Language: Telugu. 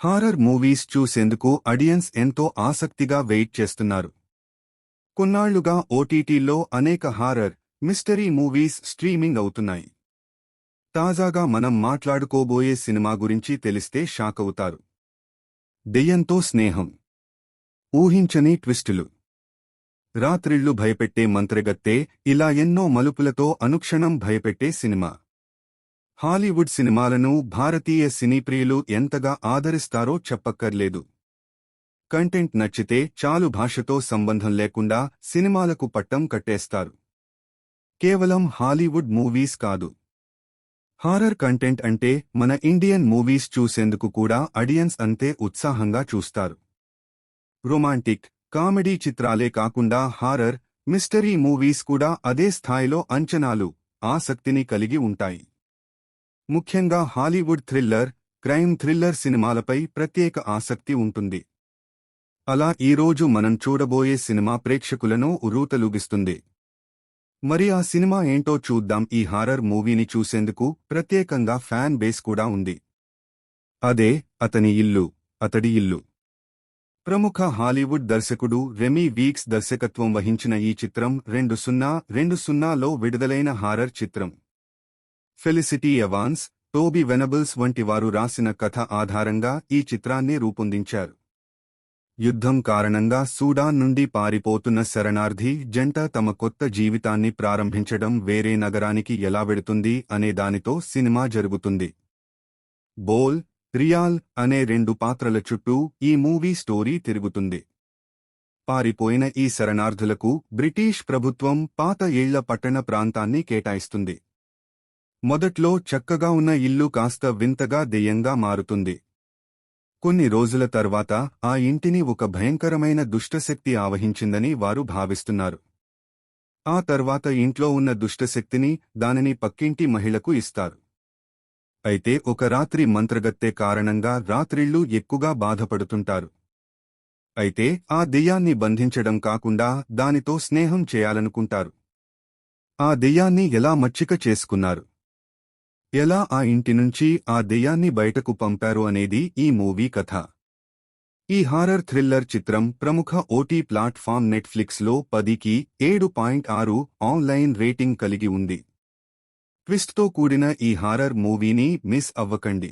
హారర్ మూవీస్ చూసేందుకు ఆడియన్స్ ఎంతో ఆసక్తిగా వెయిట్ చేస్తున్నారు. కొన్నాళ్లుగా ఓటీటీలో అనేక హారర్, మిస్టరీ మూవీస్ స్ట్రీమింగ్ అవుతున్నాయి. తాజాగా మనం మాట్లాడుకోబోయే సినిమా గురించి తెలిస్తే షాకవుతారు. దెయ్యంతో స్నేహం. ఊహించని ట్విస్టులు. రాత్రిళ్లు భయపెట్టే మంత్రగత్తె, ఇలా ఎన్నో మలుపులతో అనుక్షణం భయపెట్టే సినిమా. హాలీవుడ్ సినిమాలను భారతీయ సినీప్రియులు ఎంతగా ఆదరిస్తారో చెప్పక్కర్లేదు. కంటెంట్ నచ్చితే చాలు, భాషతో సంబంధం లేకుండా సినిమాలకు పట్టం కట్టేస్తారు. కేవలం హాలీవుడ్ మూవీస్ కాదు, హారర్ కంటెంట్ అంటే మన ఇండియన్ మూవీస్ చూసేందుకు కూడా ఆడియన్స్ అంతే ఉత్సాహంగా చూస్తారు. రొమాంటిక్, కామెడీ చిత్రాలే కాకుండా హారర్, మిస్టరీ మూవీస్ కూడా అదే స్థాయిలో అంచనాలు, ఆసక్తిని కలిగి ఉంటాయి. ముఖ్యంగా హాలీవుడ్ థ్రిల్లర్, క్రైమ్ థ్రిల్లర్ సినిమాలపై ప్రత్యేక ఆసక్తి ఉంటుంది. అలా ఈరోజు మనం చూడబోయే సినిమా ప్రేక్షకులను ఉర్రూతలూగిస్తుంది. మరి ఆ సినిమా ఏంటో చూద్దాం. ఈ హారర్ మూవీని చూసేందుకు ప్రత్యేకంగా ఫ్యాన్ బేస్ కూడా ఉంది. అదే అతని ఇల్లు, అతడి ఇల్లు. ప్రముఖ హాలీవుడ్ దర్శకుడు రెమీ వీక్స్ దర్శకత్వం వహించిన ఈ చిత్రం 2020లో విడుదలైన హారర్ చిత్రం. ఫెలిసిటీ ఎవాన్స్, టోబీ వెనబుల్స్ వంటి వారు రాసిన కథ ఆధారంగా ఈ చిత్రాన్ని రూపొందించారు. యుద్ధం కారణంగా సూడాన్ నుండి పారిపోతున్న శరణార్థి జంట తమ కొత్త జీవితాన్ని ప్రారంభించడం వేరే నగరానికి ఎలా వెడుతుంది అనే దానితో సినిమా జరుగుతుంది. బోల్, రియాల్ అనే రెండు పాత్రల చుట్టూ ఈ మూవీ స్టోరీ తిరుగుతుంది. పారిపోయిన ఈ శరణార్థులకు బ్రిటిష్ ప్రభుత్వం పాత ఏళ్ల పట్టణ ప్రాంతాన్ని కేటాయిస్తుంది. మొదట్లో చక్కగా ఉన్న ఇల్లు కాస్త వింతగా దెయ్యంగా మారుతుంది. కొన్ని రోజుల తర్వాత ఆ ఇంటిని ఒక భయంకరమైన దుష్టశక్తి ఆవహించిందని వారు భావిస్తున్నారు. ఆ తర్వాత ఇంట్లో ఉన్న దుష్టశక్తిని దానిని పక్కింటి మహిళకు ఇస్తారు. అయితే ఒక రాత్రి మంత్రగత్తె కారణంగా రాత్రిళ్లు ఎక్కువగా బాధపడుతుంటారు. అయితే ఆ దెయ్యాన్ని బంధించడం కాకుండా దానితో స్నేహం చేయాలనుకుంటారు. ఆ దెయ్యాన్ని ఎలా మచ్చిక చేసుకున్నారు, ఎలా ఆ ఇంటి నుంచి ఆ దెయ్యాన్ని బయటకు పంపారు అనేది ఈ మూవీ కథ. ఈ హారర్ థ్రిల్లర్ చిత్రం ప్రముఖ ఓటీ ప్లాట్ఫామ్ నెట్ఫ్లిక్స్లో 10కి 7.6 ఆన్లైన్ రేటింగ్ కలిగి ఉంది. ట్విస్ట్తో కూడిన ఈ హారర్ మూవీని మిస్ అవ్వకండి.